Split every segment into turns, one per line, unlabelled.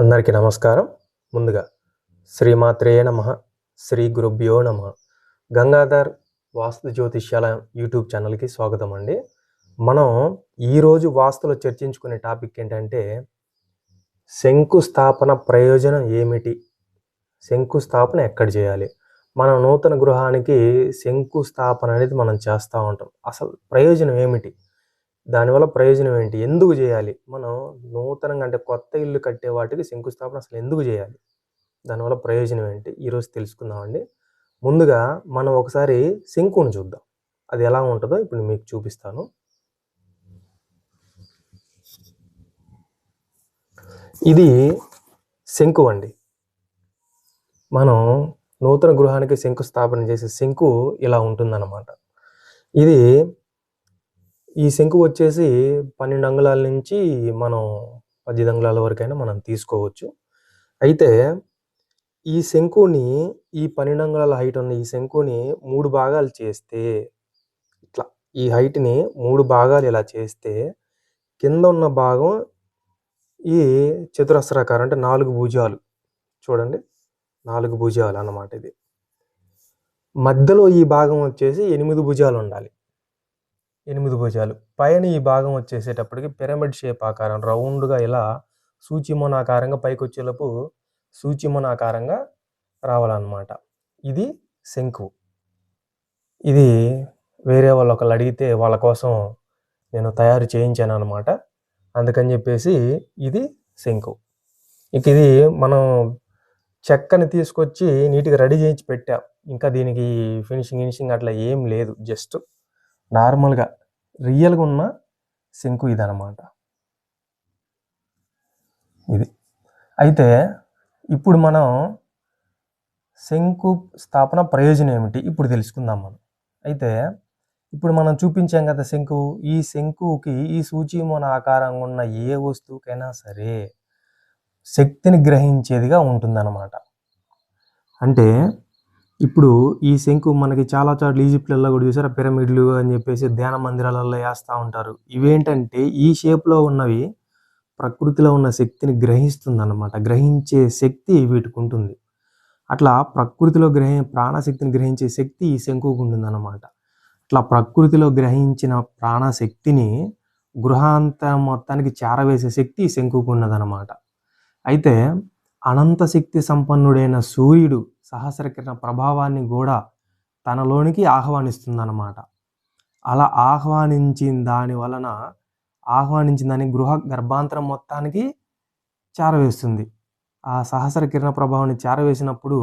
అందరికీ నమస్కారం. ముందుగా శ్రీమాత్రే నమః, శ్రీ గురుభ్యో నమః. గంగాధర్ వాస్తు జ్యోతిష్యాల యూట్యూబ్ ఛానల్కి స్వాగతం అండి. మనం ఈరోజు వాస్తులో చర్చించుకునే టాపిక్ ఏంటంటే శంకుస్థాపన ప్రయోజనం ఏమిటి, శంకుస్థాపన ఎక్కడ చేయాలి, మన నూతన గృహానికి శంకుస్థాపన అనేది మనం చేస్తూ ఉంటాం. అసలు ప్రయోజనం ఏమిటి, దానివల్ల ప్రయోజనం ఏంటి, ఎందుకు చేయాలి, మనం నూతనంగా అంటే కొత్త ఇల్లు కట్టే వాటికి శంకుస్థాపన అసలు ఎందుకు చేయాలి, దానివల్ల ప్రయోజనం ఏంటి ఈరోజు తెలుసుకుందామండి. ముందుగా మనం ఒకసారి శంకుని చూద్దాం, అది ఎలా ఉంటుందో ఇప్పుడు మీకు చూపిస్తాను. ఇది శంకు అండి. మనం నూతన గృహానికి శంకుస్థాపన చేసే శంకు ఇలా ఉంటుందన్నమాట. ఈ శంకు వచ్చేసి 12 అంగుళాల నుంచి మనం 10 అంగుళాల వరకైనా మనం తీసుకోవచ్చు. అయితే ఈ శంకుని, ఈ 12 అంగుళాల హైట్ ఉన్న ఈ శంకుని 3 భాగాలు చేస్తే, ఇట్లా ఈ హైట్ని 3 భాగాలు ఇలా చేస్తే కింద ఉన్న భాగం ఈ చతురస్రాకారం అంటే 4 భుజాలు చూడండి, 4 భుజాలు అన్నమాట. ఇది మధ్యలో ఈ భాగం వచ్చేసి 8 భుజాలు ఉండాలి, 8 భుజాలు. పైన ఈ భాగం వచ్చేసేటప్పటికి పిరమిడ్ షేప్ ఆకారం రౌండ్గా ఇలా సూచిమోనాకారంగా పైకి వచ్చేలోపు సూచిమోనాకారంగా రావాలన్నమాట. ఇది శంకు. ఇది వేరే వాళ్ళు ఒకళ్ళు అడిగితే వాళ్ళ కోసం నేను తయారు చేయించాను అనమాట. అందుకని చెప్పేసి ఇది శంకు. ఇక ఇది మనం చెక్కని తీసుకొచ్చి నీట్గా రెడీ చేయించి పెట్టాం. ఇంకా దీనికి ఫినిషింగ్ అట్లా ఏం లేదు, జస్ట్ నార్మల్గా రియల్గా ఉన్న శంకు ఇదనమాట. ఇది అయితే ఇప్పుడు మనం శంకు స్థాపన ప్రయోజనం ఏమిటి ఇప్పుడు తెలుసుకుందాం మనం. అయితే ఇప్పుడు మనం చూపించాం కదా శంకు, ఈ శంకుకి ఈ సూచిమోన ఆకారంగా ఉన్న ఏ వస్తువుకైనా సరే శక్తిని గ్రహించేదిగా ఉంటుందన్నమాట. అంటే ఇప్పుడు ఈ శంకు మనకి చాలా చోట్ల ఈజిప్ట్లలో కూడా చూసారా, పిరమిడ్లు అని చెప్పేసి ధ్యాన మందిరాలలో వేస్తూ ఉంటారు. ఇవేంటంటే ఈ షేప్లో ఉన్నవి ప్రకృతిలో ఉన్న శక్తిని గ్రహిస్తుందన్నమాట. గ్రహించే శక్తి వీటికి ఉంటుంది. అట్లా ప్రకృతిలో ప్రాణశక్తిని గ్రహించే శక్తి ఈ శంకుకు ఉంటుందన్నమాట. అట్లా ప్రకృతిలో గ్రహించిన ప్రాణశక్తిని గృహాంతరం మొత్తానికి చేరవేసే శక్తి ఈ శంకుకు ఉన్నదన్నమాట. అయితే అనంత శక్తి సంపన్నుడైన సూర్యుడు సహస్రకిరణ ప్రభావాన్ని కూడా తనలోనికి ఆహ్వానిస్తుందన్నమాట. అలా ఆహ్వానించిన దాని గృహ గర్భాంతరం మొత్తానికి చేరవేస్తుంది. ఆ సహస్రకిరణ ప్రభావాన్ని చేరవేసినప్పుడు,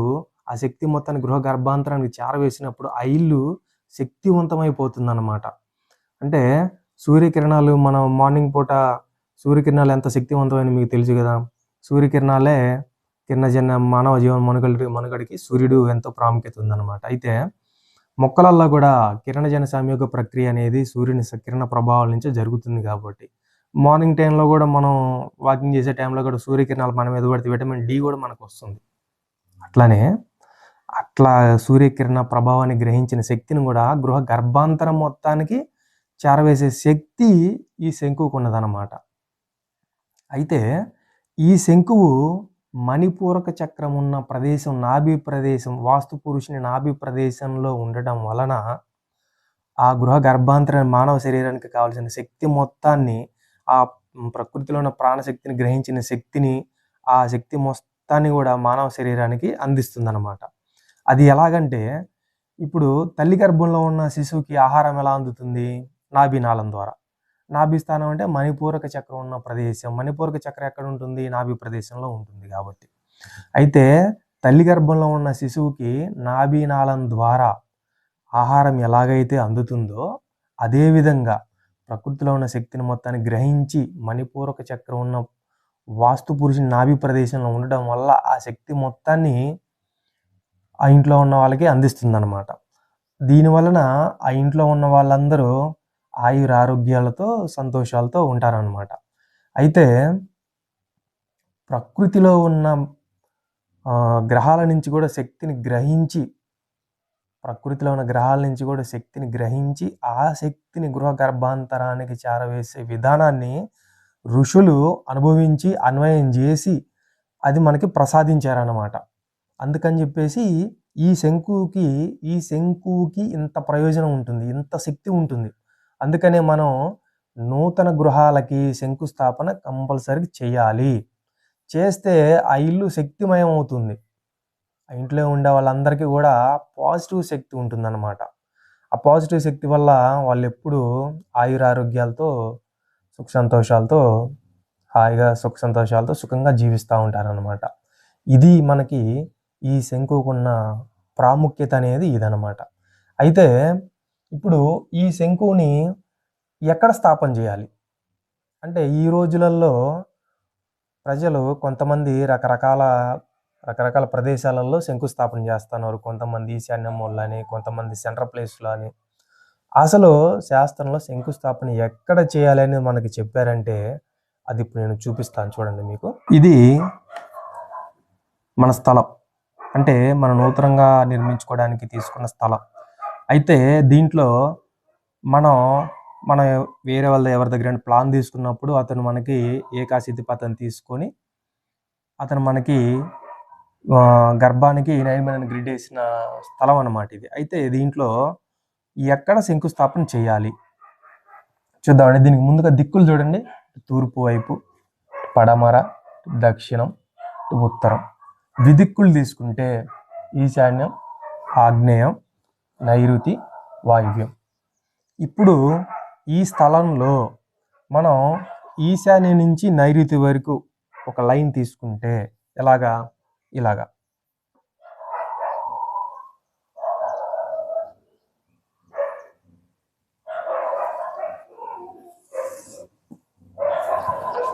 ఆ శక్తి మొత్తాన్ని గృహ గర్భాంతరానికి చేరవేసినప్పుడు ఆ ఇల్లు శక్తివంతమైపోతుందన్నమాట. అంటే సూర్యకిరణాలు, మనం మార్నింగ్ పూట సూర్యకిరణాలు ఎంత శక్తివంతమైన మీకు తెలుసు కదా. సూర్యకిరణాలే కిరణజన్య మానవ జీవన మనుగడికి సూర్యుడు ఎంతో ప్రాముఖ్యత ఉందన్నమాట. అయితే మొక్కలల్లో కూడా కిరణజన్య సంయోగ ప్రక్రియ అనేది సూర్యుని కిరణ ప్రభావాల నుంచి జరుగుతుంది. కాబట్టి మార్నింగ్ టైంలో కూడా మనం వాకింగ్ చేసే టైంలో కూడా సూర్యకిరణాలు మన మీద పడితే విటమిన్ డి కూడా మనకు వస్తుంది. అట్లా సూర్యకిరణ ప్రభావాన్ని గ్రహించిన శక్తిని కూడా గృహ గర్భాంతరం మొత్తానికి చేరవేసే శక్తి ఈ శంకుకు ఉన్నదన్నమాట. అయితే ఈ శంకువు మణిపూరక చక్రం ఉన్న ప్రదేశం, నాభి ప్రదేశం, వాస్తు పురుషుని నాభి ప్రదేశంలో ఉండటం వలన ఆ గృహ గర్భాంతర మానవ శరీరానికి కావాల్సిన శక్తి మొత్తాన్ని, ఆ ప్రకృతిలో ఉన్న ప్రాణశక్తిని గ్రహించిన శక్తిని, ఆ శక్తి మొత్తాన్ని కూడా మానవ శరీరానికి అందిస్తుందన్నమాట. అది ఎలాగంటే, ఇప్పుడు తల్లి గర్భంలో ఉన్న శిశువుకి ఆహారం ఎలా అందుతుంది, నాభినాళం ద్వారా. నాభి స్థానం అంటే మణిపూరక చక్రం ఉన్న ప్రదేశం. మణిపూరక చక్రం ఎక్కడ ఉంటుంది, నాభి ప్రదేశంలో ఉంటుంది కాబట్టి. అయితే తల్లి గర్భంలో ఉన్న శిశువుకి నాభినాళం ద్వారా ఆహారం ఎలాగైతే అందుతుందో, అదేవిధంగా ప్రకృతిలో ఉన్న శక్తిని మొత్తాన్ని గ్రహించి మణిపూరక చక్రం ఉన్న వాస్తు పురుషుని నాభి ప్రదేశంలో ఉండడం వల్ల ఆ శక్తి మొత్తాన్ని ఆ ఇంట్లో ఉన్న వాళ్ళకి అందిస్తుందన్నమాట. దీనివలన ఆ ఇంట్లో ఉన్న వాళ్ళందరూ ఆయురారోగ్యాలతో సంతోషాలతో ఉంటారన్నమాట. అయితే ప్రకృతిలో ఉన్న గ్రహాల నుంచి కూడా శక్తిని గ్రహించి, ఆ శక్తిని గృహ గర్భాంతరానికి చేరవేసే విధానాన్ని ఋషులు అనుభవించి అన్వయం చేసి అది మనకి ప్రసాదించారన్నమాట. అందుకని చెప్పేసి ఈ శంకుకి ఇంత ప్రయోజనం ఉంటుంది, ఇంత శక్తి ఉంటుంది. అందుకనే మనం నూతన గృహాలకి శంకుస్థాపన కంపల్సరీ చేయాలి. చేస్తే ఆ ఇల్లు శక్తిమయం అవుతుంది. ఆ ఇంట్లో ఉండే వాళ్ళందరికీ కూడా పాజిటివ్ శక్తి ఉంటుందన్నమాట. ఆ పాజిటివ్ శక్తి వల్ల వాళ్ళు ఎప్పుడూ ఆయురారోగ్యాలతో సుఖంగా జీవిస్తూ ఉంటారన్నమాట. ఇది మనకి ఈ శంకుకున్న ప్రాముఖ్యత అనేది ఇదన్నమాట. అయితే ఇప్పుడు ఈ శంకుని ఎక్కడ స్థాపన చేయాలి అంటే, ఈ రోజులలో ప్రజలు కొంతమంది రకరకాల ప్రదేశాలలో శంకుస్థాపన చేస్తున్నారు. కొంతమంది ఈశాన్య మూలని, కొంతమంది సెంట్రల్ ప్లేస్లో అని. అసలు శాస్త్రంలో శంకుస్థాపన ఎక్కడ చేయాలని మనకి చెప్పారంటే, అది ఇప్పుడు నేను చూపిస్తాను చూడండి మీకు. ఇది మన స్థలం, అంటే మన నూతనంగా నిర్మించుకోవడానికి తీసుకున్న స్థలం. అయితే దీంట్లో మనం వేరే వాళ్ళ ఎవరి దగ్గర ప్లాన్ తీసుకున్నప్పుడు అతను మనకి ఏకాశితి పథం తీసుకొని అతను మనకి గర్భానికి 9 గ్రిడ్ వేసిన స్థలం అన్నమాట ఇది. అయితే దీంట్లో ఎక్కడ శంకుస్థాపన చేయాలి చూద్దామండి. దీనికి ముందుగా దిక్కులు చూడండి. తూర్పు వైపు, పడమర, దక్షిణం, ఉత్తరం. ద్విదిక్కులు తీసుకుంటే ఈశాన్యం, ఆగ్నేయం, నైరుతి, వాయువ్యం. ఇప్పుడు ఈ స్థలంలో మనం ఈశాన్యం నుంచి నైరుతి వరకు ఒక లైన్ తీసుకుంటే ఇలాగా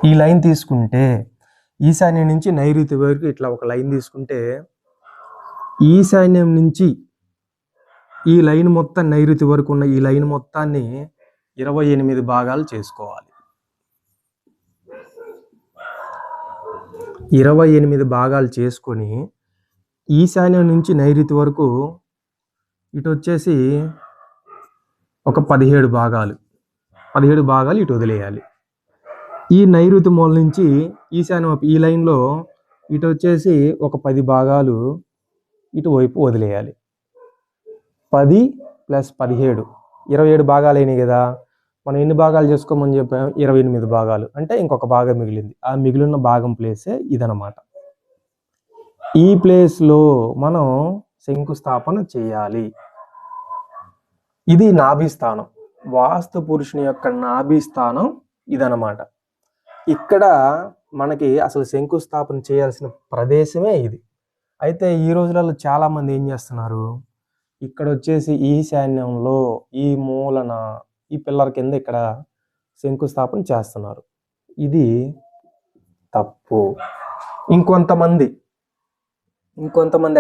ఈ లైన్ తీసుకుంటే ఈశాన్యం నుంచి నైరుతి వరకు ఇట్లా ఒక లైన్ తీసుకుంటే ఈశాన్యం నుంచి ఈ లైన్ మొత్తం నైరుతి వరకు ఉన్న ఈ లైన్ మొత్తాన్ని 28 భాగాలు చేసుకోవాలి. 28 భాగాలు చేసుకొని ఈశాన్యం నుంచి నైరుతి వరకు ఇటు వచ్చేసి ఒక 17 భాగాలు ఇటు వదిలేయాలి. ఈ నైరుతి మూల నుంచి ఈశాన్యం ఈ లైన్లో ఇటు వచ్చేసి ఒక 10 భాగాలు ఇటువైపు వదిలేయాలి. 10 + 17 27 భాగాలు అయినాయి కదా. మనం ఎన్ని భాగాలు చేసుకోమని చెప్పాం? 28 భాగాలు. అంటే ఇంకొక భాగం మిగిలింది. ఆ మిగిలిన భాగం ప్లేసే ఇదన్నమాట. ఈ ప్లేస్లో మనం శంకుస్థాపన చేయాలి. ఇది నాభి స్థానం. వాస్తు పురుషుని యొక్క నాభి స్థానం ఇదన్నమాట. ఇక్కడ మనకి అసలు శంకుస్థాపన చేయాల్సిన ప్రదేశమే ఇది. అయితే ఈ రోజులలో చాలా మంది ఏం చేస్తున్నారు, ఇక్కడ వచ్చేసి ఈశాన్యంలో ఈ మూలన ఈ పిల్లర్ కింద ఇక్కడ శంకుస్థాపన చేస్తున్నారు. ఇది తప్పు. ఇంకొంతమంది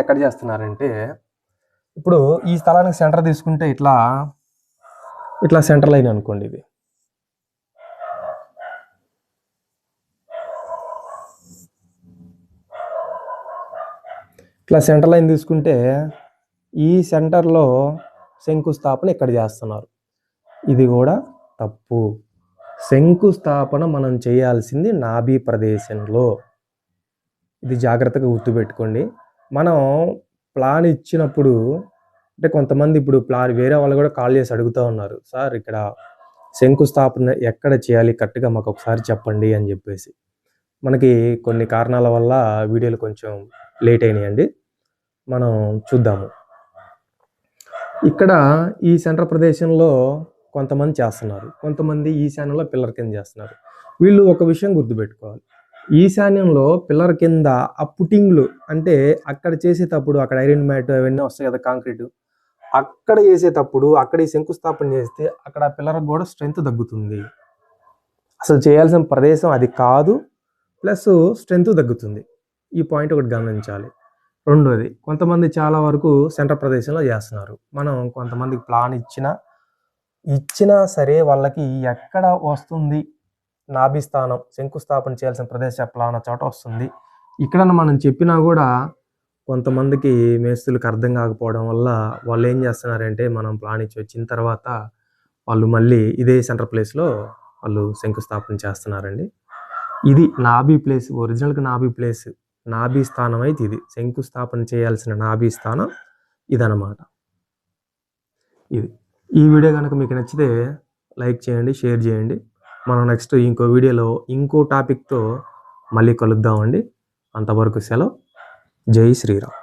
ఎక్కడ చేస్తున్నారంటే, ఇప్పుడు ఈ స్థలానికి సెంటర్ తీసుకుంటే ఇట్లా సెంటర్ లైన్ అనుకోండి. ఇది ఇట్లా సెంటర్ లైన్ తీసుకుంటే ఈ సెంటర్లో శంకుస్థాపన ఇక్కడ చేస్తున్నారు. ఇది కూడా తప్పు. శంకుస్థాపన మనం చేయాల్సింది నాభి ప్రదేశంలో. ఇది జాగ్రత్తగా గుర్తుపెట్టుకోండి. మనం ప్లాన్ ఇచ్చినప్పుడు అంటే కొంతమంది ఇప్పుడు వేరే వాళ్ళు కూడా కాల్ చేసి అడుగుతూ ఉన్నారు, సార్ ఇక్కడ శంకుస్థాపన ఎక్కడ చేయాలి కరెక్ట్గా మాకు ఒకసారి చెప్పండి అని చెప్పేసి. మనకి కొన్ని కారణాల వల్ల వీడియోలు కొంచెం లేట్ అయినాయండి. మనం చూద్దాము. ఇక్కడ ఈ సెంటర్ ప్రదేశంలో కొంతమంది చేస్తున్నారు, కొంతమంది ఈశాన్యంలో పిల్లర్ కింద చేస్తున్నారు. వీళ్ళు ఒక విషయం గుర్తుపెట్టుకోవాలి. ఈశాన్యంలో పిల్లర్ కింద ఆ పుట్టింగ్లు అంటే అక్కడ చేసేటప్పుడు అక్కడ ఐరన్ మ్యాట్ అవన్నీ వస్తాయి కదా, కాంక్రీట్, అక్కడ వేసేటప్పుడు అక్కడ ఈ శంకుస్థాపన చేస్తే అక్కడ ఆ పిల్లర్ కూడా స్ట్రెంత్ తగ్గుతుంది. అసలు చేయాల్సిన ప్రదేశం అది కాదు, ప్లస్ స్ట్రెంత్ తగ్గుతుంది. ఈ పాయింట్ ఒకటి గమనించాలి. రెండోది, కొంతమంది చాలా వరకు సెంటర్ ప్రదేశంలో చేస్తున్నారు. మనం కొంతమందికి ప్లాన్ ఇచ్చినా సరే వాళ్ళకి ఎక్కడ వస్తుంది నాభి స్థానం, శంకుస్థాపన చేయాల్సిన ప్రదేశ ప్లాన్ చోట వస్తుంది. ఇక్కడ మనం చెప్పినా కూడా కొంతమందికి మేస్తులకు అర్థం కాకపోవడం వల్ల వాళ్ళు ఏం చేస్తున్నారంటే, మనం ప్లాన్ ఇచ్చి వచ్చిన తర్వాత వాళ్ళు మళ్ళీ ఇదే సెంటర్ ప్లేస్లో వాళ్ళు శంకుస్థాపన చేస్తున్నారండి. ఇది నాభి ప్లేస్, ఒరిజినల్గా నాభి ప్లేస్. నాభి స్థానం అయితే ఇది, శంకుస్థాపన చేయాల్సిన నాభి స్థానం ఇదన్నమాట. ఇది ఈ వీడియో కనుక మీకు నచ్చితే లైక్ చేయండి, షేర్ చేయండి. మనం నెక్స్ట్ ఇంకో వీడియోలో ఇంకో టాపిక్తో మళ్ళీ కలుద్దామండి. అంతవరకు సెలవు. జై శ్రీరామ్.